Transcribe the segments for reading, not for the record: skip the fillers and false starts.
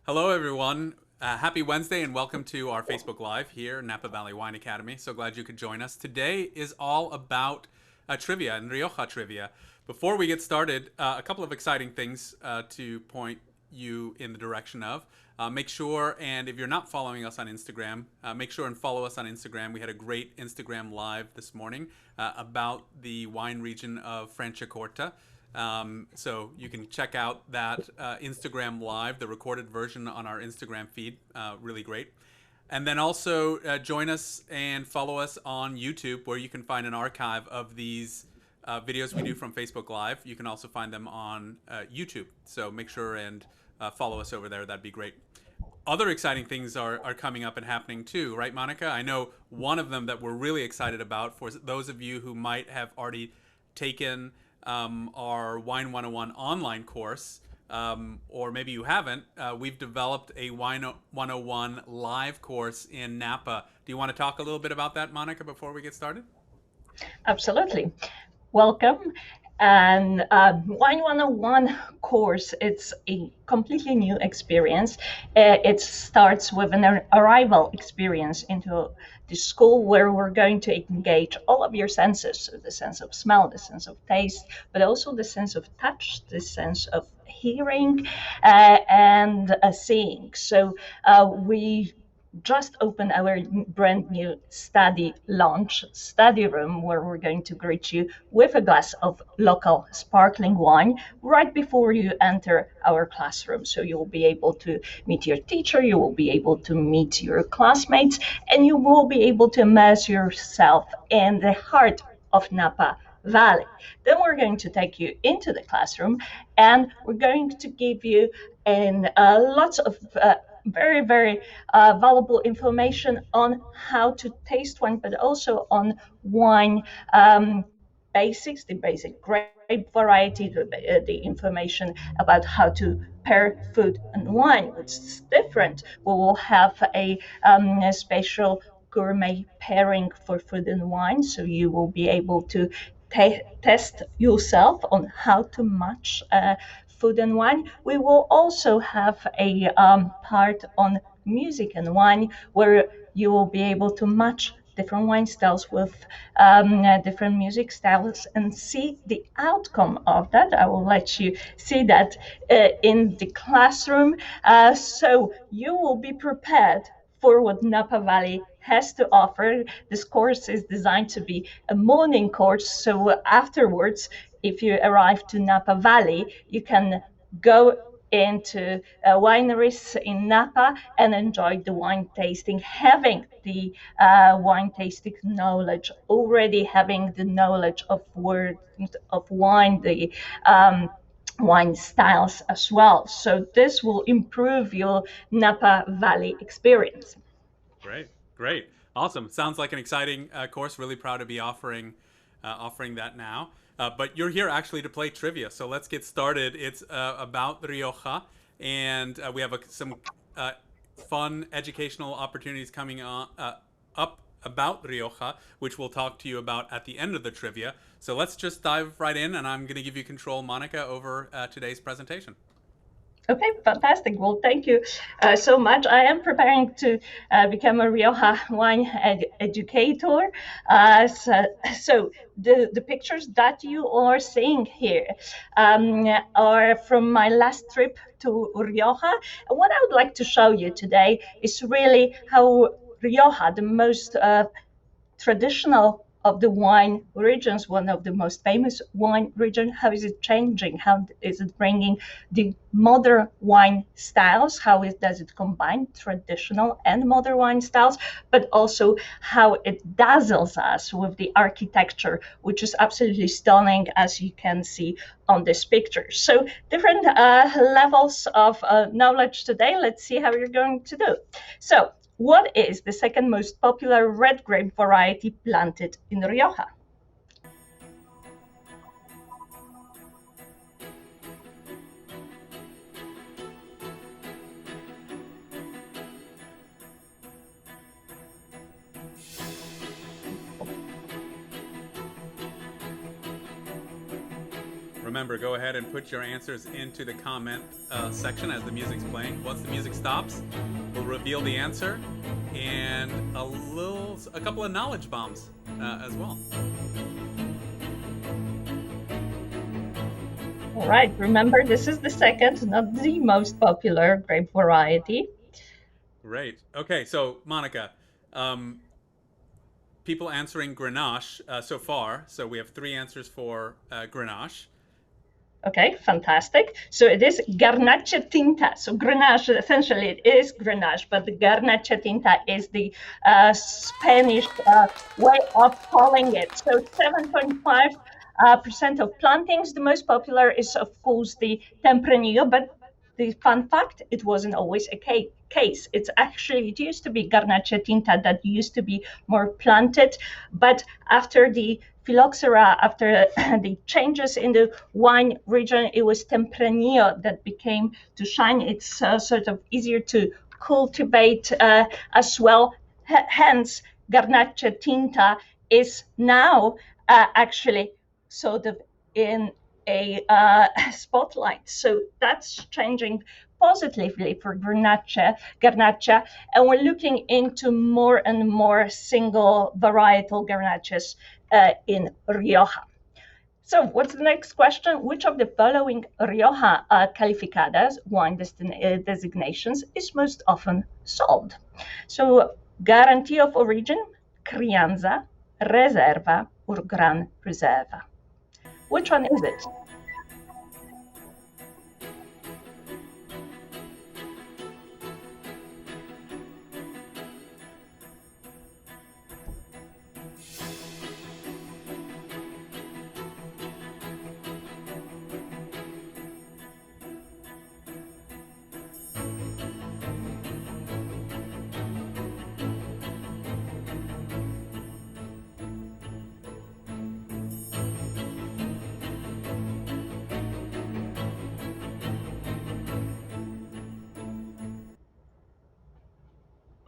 Hello, everyone. Happy Wednesday and welcome to our Facebook Live here, Napa Valley Wine Academy. So glad you could join us. Today is all about trivia and Rioja trivia. Before we get started, a couple of exciting things to point you in the direction of. Make sure, and if you're not following us on Instagram, make sure and follow us on Instagram. We had a great Instagram Live this morning about the wine region of Franciacorta. So you can check out that Instagram Live, the recorded version on our Instagram feed. Really great. And then also join us and follow us on YouTube, where you can find an archive of these videos we do from Facebook Live. You can also find them on YouTube. So make sure and follow us over there. That'd be great. Other exciting things are coming up and happening too, right, Monika? I know one of them that we're really excited about for those of you who might have already taken our Wine 101 online course, or maybe you haven't. We've developed a Wine 101 live course in Napa. Do you want to talk a little bit about that, Monika, before we get started? Absolutely. Welcome. And Wine 101 course, it's a completely new experience. It starts with an arrival experience into the school, where we're going to engage all of your senses, so the sense of smell, the sense of taste, but also the sense of touch, the sense of hearing, and seeing. So we just opened our brand new study room, where we're going to greet you with a glass of local sparkling wine right before you enter our classroom. So you will be able to meet your teacher, you will be able to meet your classmates, and you will be able to immerse yourself in the heart of Napa Valley. Then we're going to take you into the classroom, and we're going to give you lots of very, very valuable information on how to taste wine, but also on wine basics, the basic grape variety, the information about how to pair food and wine, which is different. We will have a special gourmet pairing for food and wine, so you will be able to test yourself on how to match food and wine. We will also have a part on music and wine where you will be able to match different wine styles with different music styles and see the outcome of that. I will let you see that in the classroom. So you will be prepared for what Napa Valley has to offer. This course is designed to be a morning course. So afterwards, if you arrive to Napa Valley, you can go into wineries in Napa and enjoy the wine tasting, having the wine tasting knowledge, already having the knowledge of words of wine, the wine styles as well. So this will improve your Napa Valley experience. Great, great, awesome. Sounds like an exciting course. Really proud to be offering that now. But you're here actually to play trivia, so let's get started. It's about Rioja, and we have some fun educational opportunities coming up about Rioja, which we'll talk to you about at the end of the trivia. So let's just dive right in, and I'm going to give you control, Monika, over today's presentation. Okay, fantastic. Well, thank you so much. I am preparing to become a Rioja wine educator. So the pictures that you are seeing here are from my last trip to Rioja. And what I would like to show you today is really how Rioja, the most traditional of the wine regions, one of the most famous wine region, how is it changing? How is it bringing the modern wine styles? Does it combine traditional and modern wine styles? But also how it dazzles us with the architecture, which is absolutely stunning, as you can see on this picture. So different levels of knowledge today. Let's see how you're going to do. So what is the second most popular red grape variety planted in Rioja? Remember, go ahead and put your answers into the comment section as the music's playing. Once the music stops, we'll reveal the answer and a couple of knowledge bombs as well. All right, remember this is the second, not the most popular grape variety. Great. Okay, so Monika, people answering Grenache so far. So we have 3 answers for Grenache. Okay, fantastic. So it is Garnacha Tinta. So Grenache, essentially it is Grenache, but the Garnacha Tinta is the Spanish way of calling it. So 7.5% of plantings. The most popular is, of course, the Tempranillo, but the fun fact, it wasn't always a case. It used to be Garnacha Tinta that used to be more planted, but after the phylloxera, after the changes in the wine region, it was Tempranillo that became to shine. It's sort of easier to cultivate as well. Hence, Garnacha Tinta is now actually sort of in a spotlight. So that's changing positively for Garnacha, and we're looking into more and more single varietal Garnachas in Rioja. So what's the next question? Which of the following Rioja calificadas, wine designations, is most often sold? So guarantee of origin, crianza, reserva, or gran reserva. Which one is it?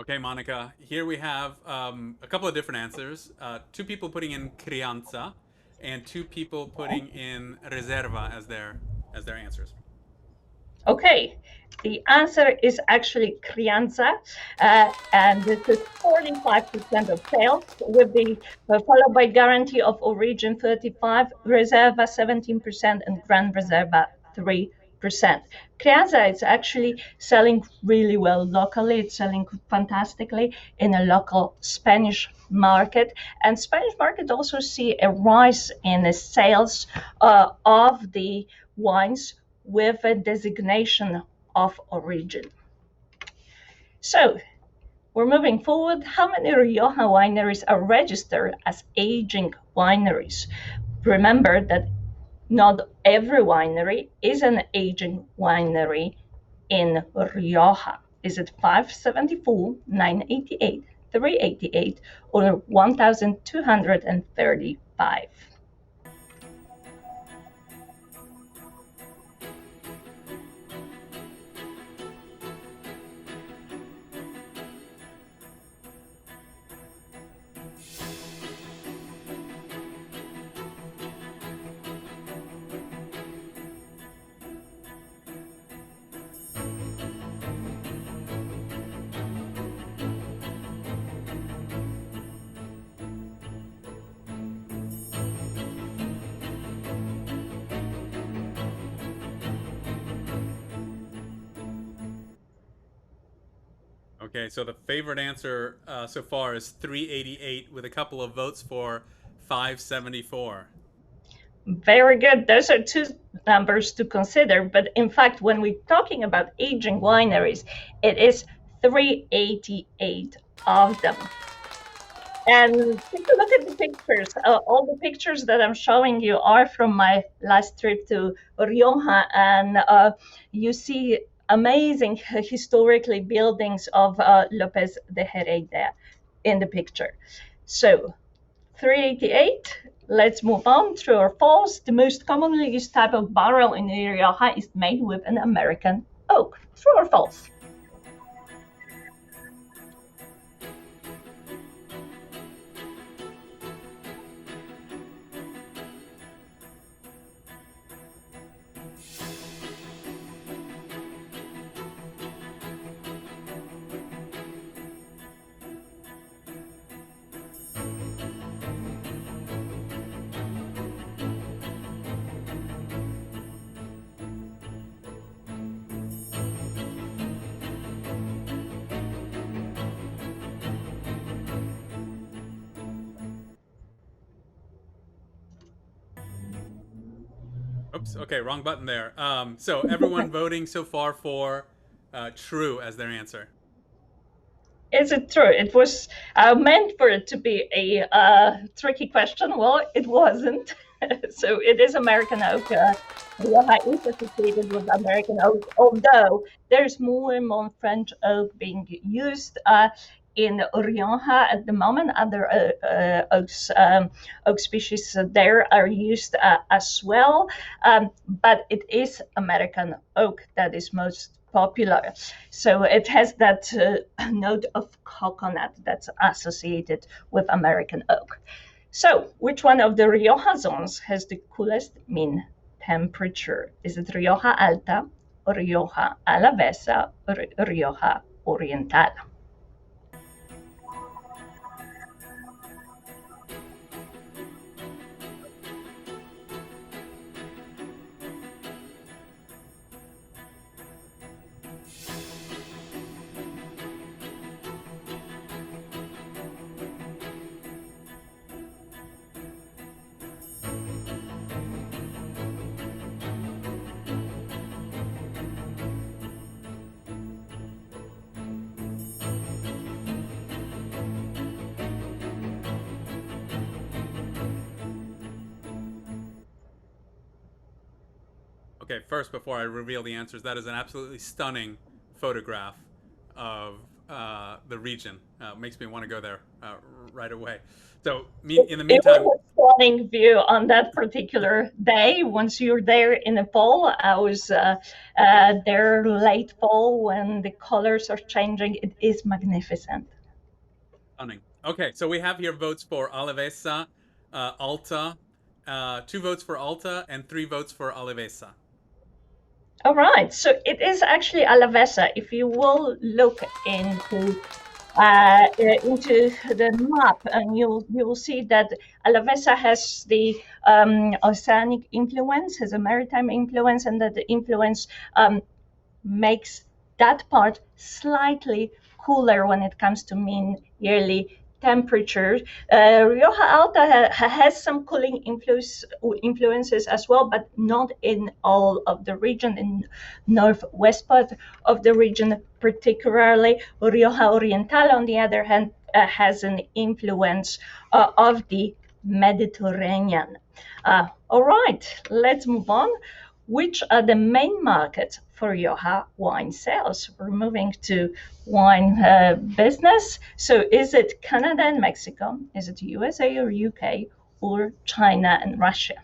Okay, Monica. Here we have a couple of different answers. Two people putting in crianza, and two people putting in reserva as their answers. Okay, the answer is actually crianza, and this is 45% of sales, with the followed by guarantee of origin 35, reserva 17%, and Gran Reserva 3%. Crianza is actually selling really well locally. It's selling fantastically in a local Spanish market, and Spanish market also see a rise in the sales of the wines with a designation of origin. So we're moving forward. How many Rioja wineries are registered as aging wineries? Remember that not every winery is an aging winery in Rioja. Is it 574, 988, 388, or 1,235? Okay, so the favorite answer so far is 388 with a couple of votes for 574. Very good. Those are two numbers to consider. But in fact, when we're talking about aging wineries, it is 388 of them. And take a look at the pictures. All the pictures that I'm showing you are from my last trip to Rioja, and you see amazing historically buildings of Lopez de Heredia in the picture. So 388. Let's move on. True or false? The most commonly used type of barrel in Rioja is made with an American oak. True or false? Oops, okay, wrong button there. So everyone voting so far for true as their answer. Is it true? It was meant for it to be a tricky question. Well, it wasn't. So it is American oak. Rioja is associated with American oak, although there's more and more French oak being used in Rioja at the moment. Other oak species there are used as well, but it is American oak that is most popular. So it has that note of coconut that's associated with American oak. So, which one of the Rioja zones has the coolest mean temperature? Is it Rioja Alta, Rioja Alavesa, or Rioja Oriental? Okay, first, before I reveal the answers, that is an absolutely stunning photograph of the region. Makes me want to go there right away. So, in the It meantime, was stunning view on that particular day. Once you're there in the fall, I was there late fall when the colors are changing. It is magnificent. Stunning. Okay, so we have here votes for Alevesa, Alta, 2 votes for Alta, and 3 votes for Alevesa. All right, so it is actually Alavesa. If you will look into the map, and you will see that Alavesa has the oceanic influence, has a maritime influence, and that the influence makes that part slightly cooler when it comes to mean yearly temperature. Rioja Alta has some cooling influences as well, but not in all of the region. In northwest part of the region, particularly, Rioja Oriental, on the other hand, has an influence of the Mediterranean. All right, let's move on. Which are the main markets for Rioja wine sales? We're moving to wine business. So is it Canada and Mexico? Is it USA or UK, or China and Russia?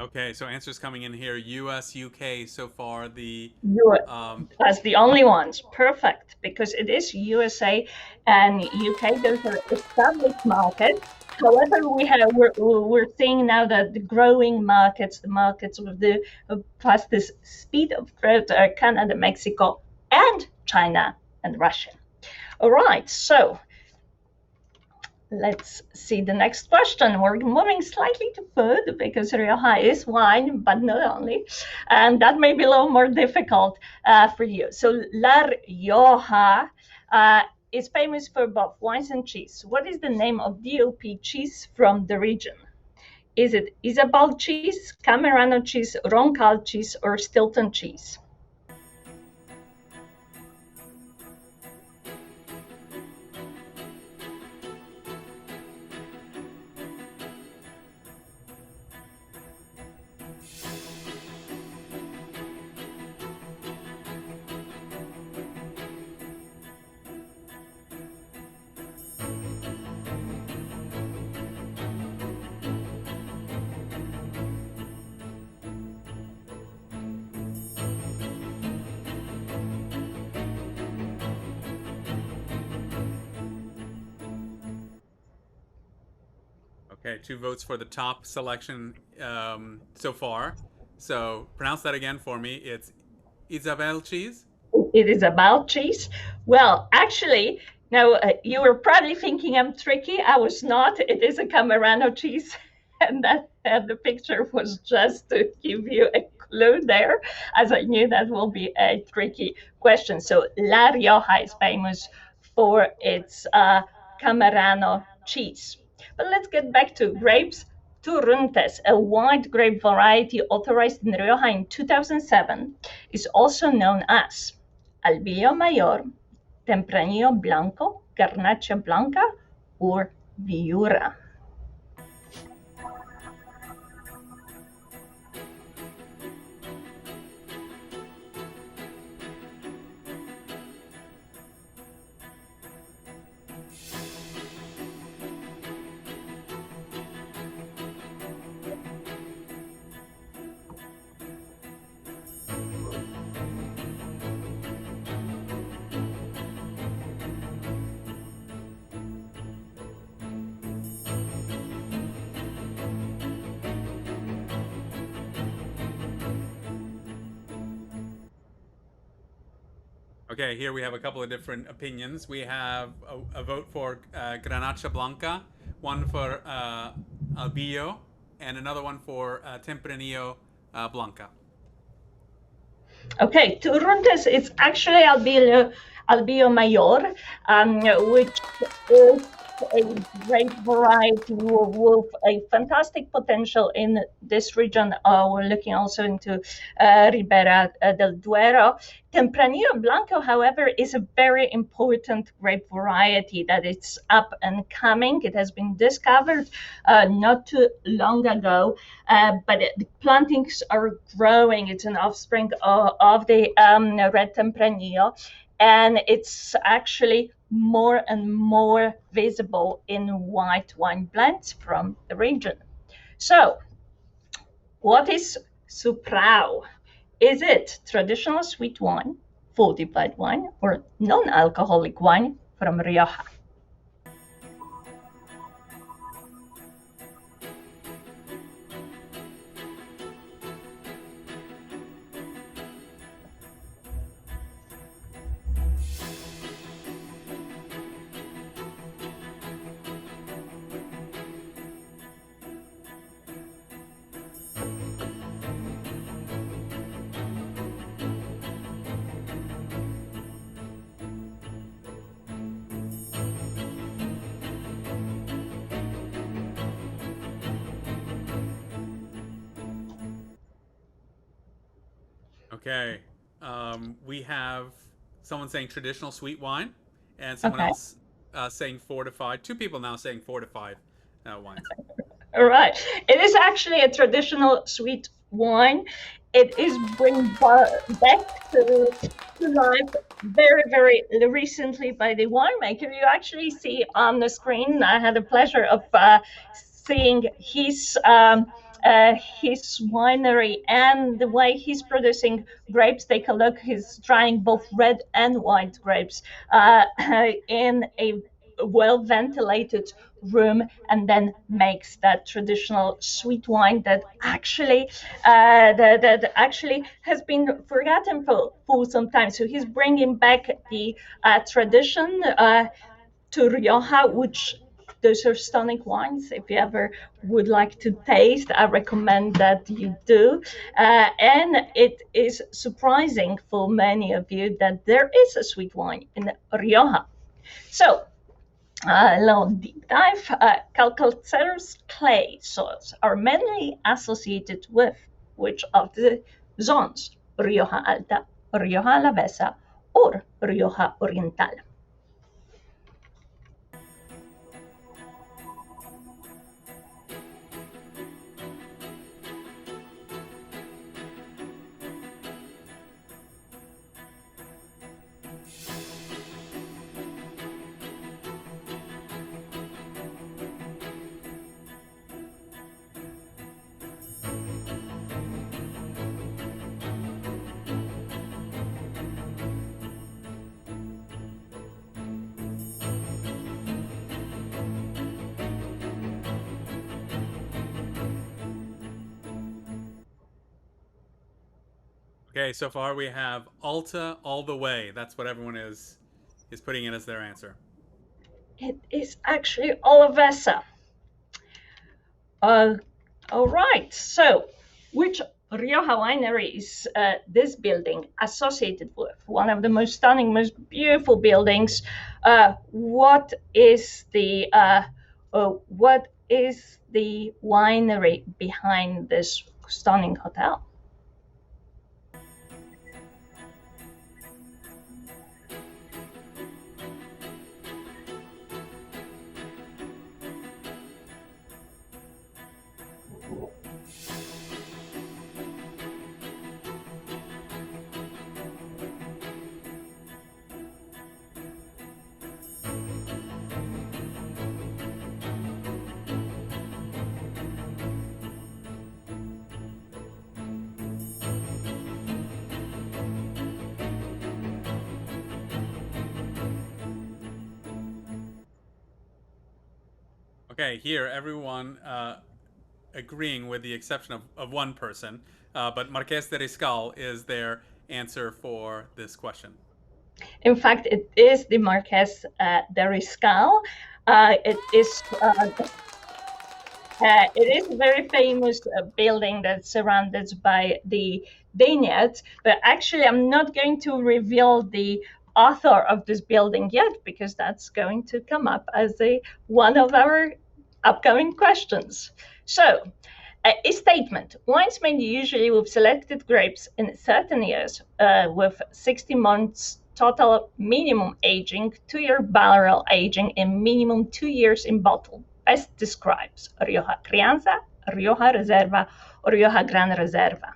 Okay, so answers coming in here: U.S., UK so far. That's the only ones. Perfect, because it is USA and UK. Those are established markets. However, we're seeing now that the growing markets, the markets with the fastest speed of growth, are Canada, Mexico, and China and Russia. All right, so let's see the next question. We're moving slightly to food because Rioja is wine, but not only. And that may be a little more difficult for you. So La Rioja is famous for both wines and cheese. What is the name of DOP cheese from the region? Is it Isabel cheese, Camerano cheese, Roncal cheese, or Stilton cheese? Okay, 2 votes for the top selection so far. So pronounce that again for me. It's Isabel cheese. It is about cheese. Well, actually, now you were probably thinking I'm tricky. I was not. It is a Camerano cheese, and that the picture was just to give you a clue there, as I knew that will be a tricky question. So La Rioja is famous for its Camerano cheese. But let's get back to grapes. Turruntes, a white grape variety authorized in Rioja in 2007, is also known as Albillo Mayor, Tempranillo Blanco, Garnacha Blanca, or Viura. Okay, here we have a couple of different opinions. We have a vote for Granacha Blanca, one for Albillo, and another one for Tempranillo Blanca. Okay, Turuntes is actually Albio Mayor, which is a great variety with a fantastic potential in this region. We're looking also into Ribera del Duero. Tempranillo Blanco, however, is a very important grape variety that it's up and coming. It has been discovered not too long ago, but the plantings are growing. It's an offspring of the red Tempranillo, and it's actually more and more visible in white wine blends from the region. So, what is Suprau? Is it traditional sweet wine, fortified wine, or non-alcoholic wine from Rioja? Okay. We have someone saying traditional sweet wine, and someone Okay. else saying fortified. Two people now saying fortified wines. All right. It is actually a traditional sweet wine. It is back to life very, very recently by the winemaker. You actually see on the screen, I had the pleasure of seeing his winery and the way he's producing grapes. Take a look. He's drying both red and white grapes in a well ventilated room, and then makes that traditional sweet wine that actually that actually has been forgotten for some time. So he's bringing back the tradition to Rioja, which those are stunning wines. If you ever would like to taste, I recommend that you do. And it is surprising for many of you that there is a sweet wine in Rioja. So a little deep dive. Calcareous clay soils are mainly associated with which of the zones? Rioja Alta, Rioja Alavesa, or Rioja Oriental? Okay, so far we have Alta all the way. That's what everyone is putting in as their answer. It is actually Alavesa. Uh, all right. So, which Rioja winery is this building associated with? One of the most stunning, most beautiful buildings. What is the winery behind this stunning hotel? Okay, here everyone agreeing with the exception of one person, but Marques de Riscal is their answer for this question. In fact, it is the Marques de Riscal. It is It is a very famous building that's surrounded by the vineyards, but actually, I'm not going to reveal the author of this building yet because that's going to come up as one of our upcoming questions. So, a statement. Wines made usually with selected grapes in certain years with 60 months total minimum aging, 2-year barrel aging, and minimum 2 years in bottle. Best describes Rioja Crianza, Rioja Reserva, or Rioja Gran Reserva.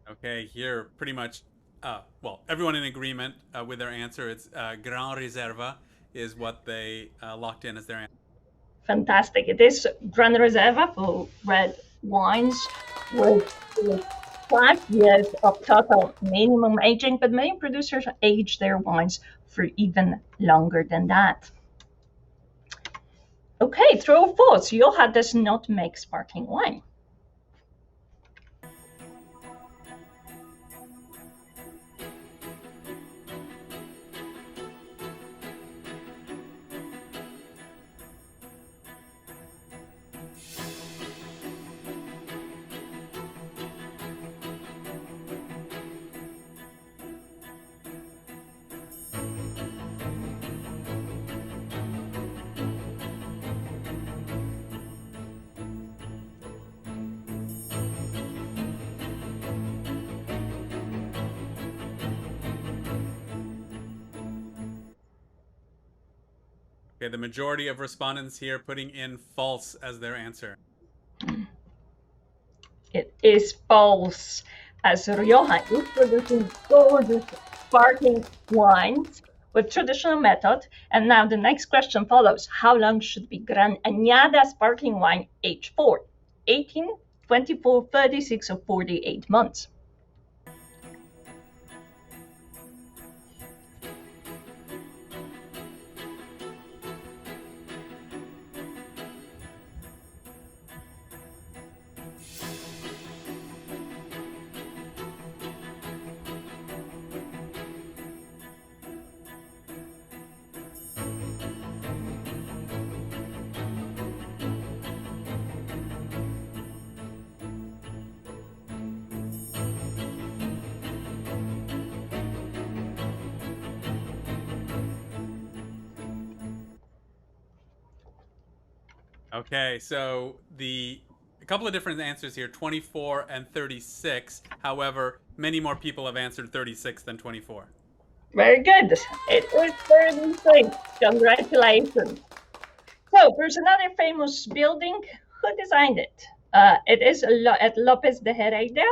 Okay, here pretty much, well, everyone in agreement with their answer. It's Gran Reserva is what they locked in as their answer. Fantastic. It is Gran Reserva for red wines with 5 years of total minimum aging, but many producers age their wines for even longer than that. Okay, true or false? Rioja does not make sparkling wine. Okay, the majority of respondents here putting in false as their answer. It is false, as Rioja is producing gorgeous sparkling wines with traditional method. And now the next question follows. How long should be Gran Añada sparkling wine aged for? 18, 24, 36, or 48 months? Okay, so a couple of different answers here, 24 and 36. However, many more people have answered 36 than 24. Very good. It is 36. Congratulations. So there's another famous building. Who designed it? It is at Lopez de Heredia.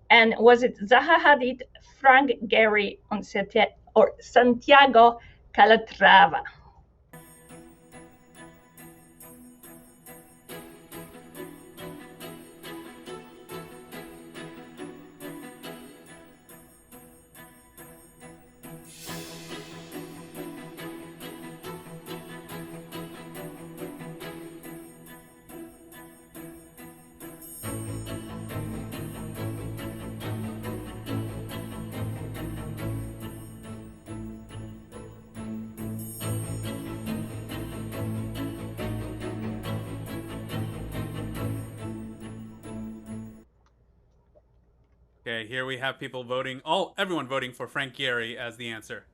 And was it Zaha Hadid, Frank Gehry, or Santiago Calatrava? Okay, here we have people voting, everyone voting for Frank Gehry as the answer.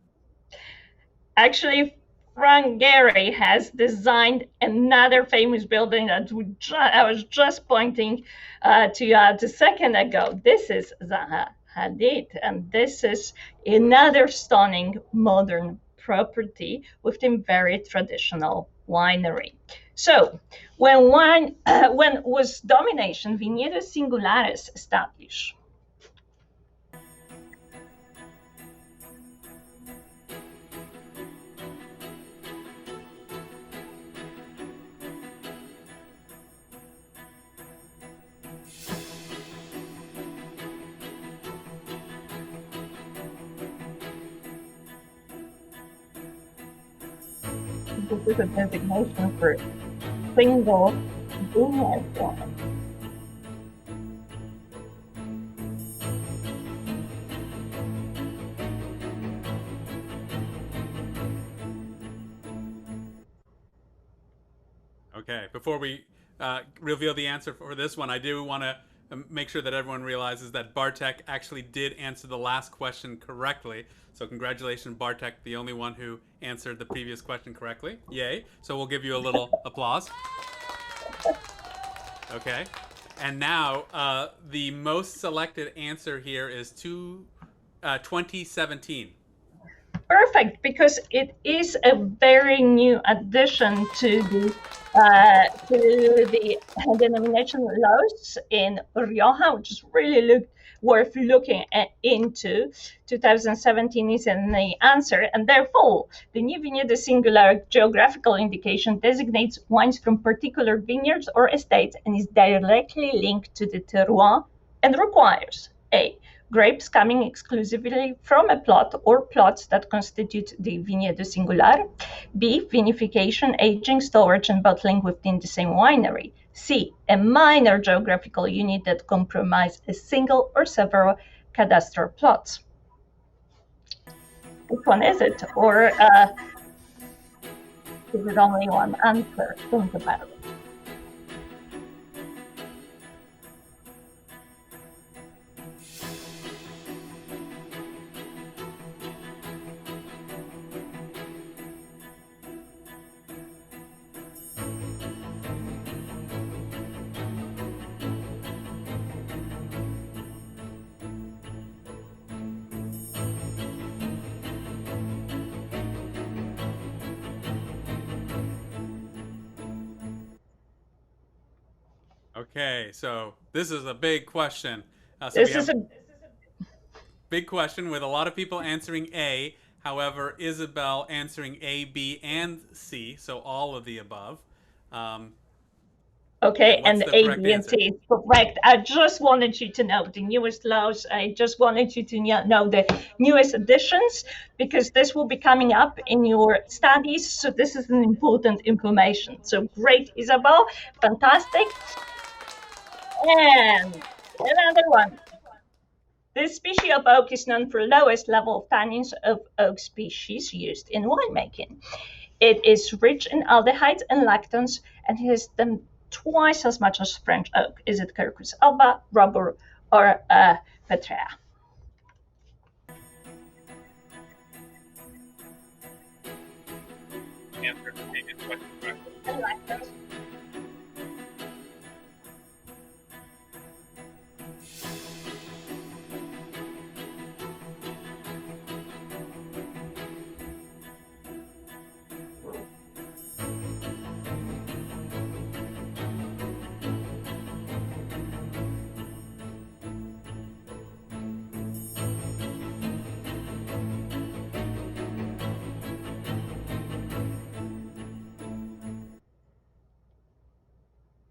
Actually, Frank Gehry has designed another famous building that I was just pointing to a second ago. This is Zaha Hadid, and this is another stunning modern property within very traditional winery. So, when was domination Viñedos Singulares established? This is a designation for single vineyard wine. Okay, before we reveal the answer for this one, I do want to make sure that everyone realizes that Bartek actually did answer the last question correctly. So congratulations, Bartek, the only one who answered the previous question correctly. Yay. So we'll give you a little applause. Okay. And now the most selected answer here is 2017. Perfect, because it is a very new addition to the denomination laws in Rioja, which is really worth looking into. 2017 is in the answer, and therefore the new vineyard singular geographical indication designates wines from particular vineyards or estates and is directly linked to the terroir and requires A, grapes coming exclusively from a plot or plots that constitute the Viñedo Singular. B, vinification, aging, storage, and bottling within the same winery. C, a minor geographical unit that comprise a single or several cadastral plots. Which one is it? Or is it only one answer? Think about it. Okay, so this is a big question. This is a big question with a lot of people answering A. However, Isabel answering A, B, and C, so all of the above. Okay, and A, B, and C is correct. I just wanted you to know the newest laws. I just wanted you to know the newest additions, because this will be coming up in your studies. So this is an important information. So great, Isabel. Fantastic. And another one. This species of oak is known for the lowest level of tannins of oak species used in winemaking. It is rich in aldehydes and lactons and has them twice as much as French oak. Is it Quercus alba, Robur, or Petrea? Answer the previous question correctly.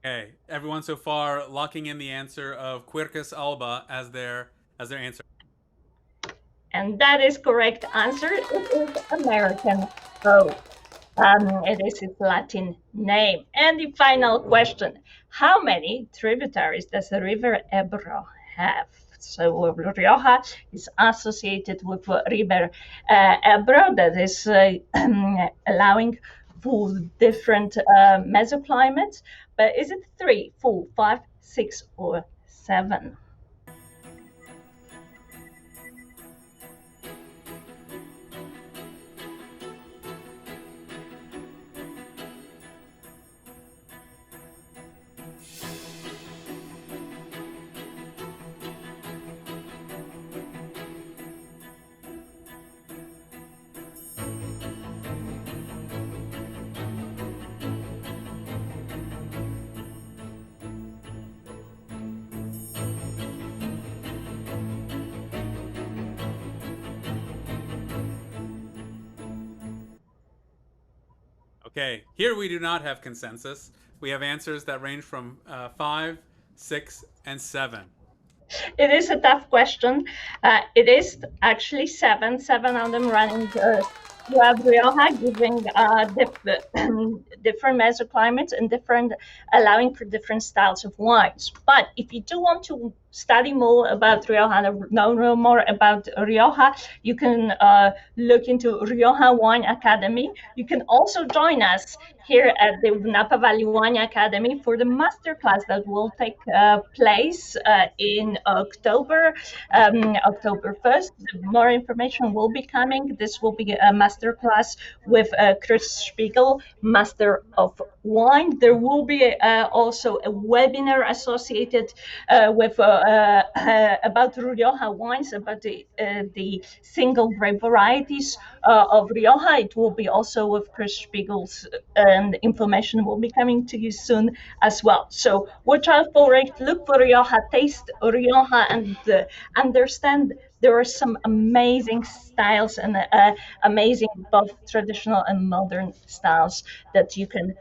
Okay, everyone so far locking in the answer of Quercus alba as their answer. And that is correct answer. It is American oak. It is its Latin name. And the final question: how many tributaries does the river Ebro have? So Rioja is associated with river Ebro, that is allowing for different mesoclimates. But is it 3, 4, 5, 6, or 7? Okay, here we do not have consensus. We have answers that range from 5, 6, and 7. It is a tough question. It is actually 7 of them running you have Rioja giving different microclimates and different, allowing for different styles of wines. But if you do want to study more about Rioja and know more about Rioja, you can look into Rioja Wine Academy. You can also join us here at the Napa Valley Wine Academy for the masterclass that will take place in October, October 1st. More information will be coming. This will be a masterclass with Chris Spiegel, Master of Wine. There will be also a webinar associated with about Rioja wines, about the single grape varieties of Rioja. It will be also with Chris Spiegel's, and information will be coming to you soon as well. So watch out for it. Look for Rioja, taste Rioja, and understand there are some amazing styles and amazing both traditional and modern styles that you can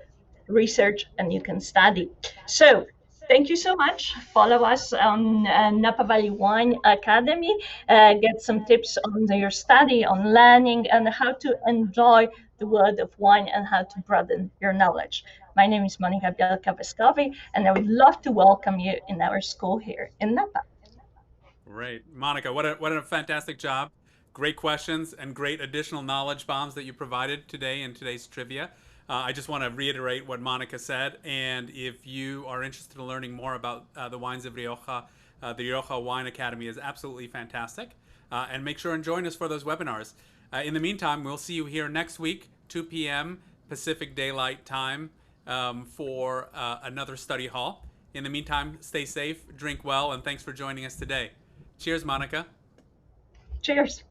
research and you can study. So thank you so much. Follow us on Napa Valley Wine Academy. Get some tips on your study, on learning, and how to enjoy the world of wine and how to broaden your knowledge. My name is Monika Bielka-Vescovi, and I would love to welcome you in our school here in Napa. Right, Monica, what a fantastic job! Great questions and great additional knowledge bombs that you provided today in today's trivia. I just want to reiterate what Monica said, and if you are interested in learning more about the wines of Rioja, the Rioja Wine Academy is absolutely fantastic. And make sure and join us for those webinars. In the meantime, we'll see you here next week, 2 p.m. Pacific Daylight Time, for another study hall. In the meantime, stay safe, drink well, and thanks for joining us today. Cheers, Monica. Cheers.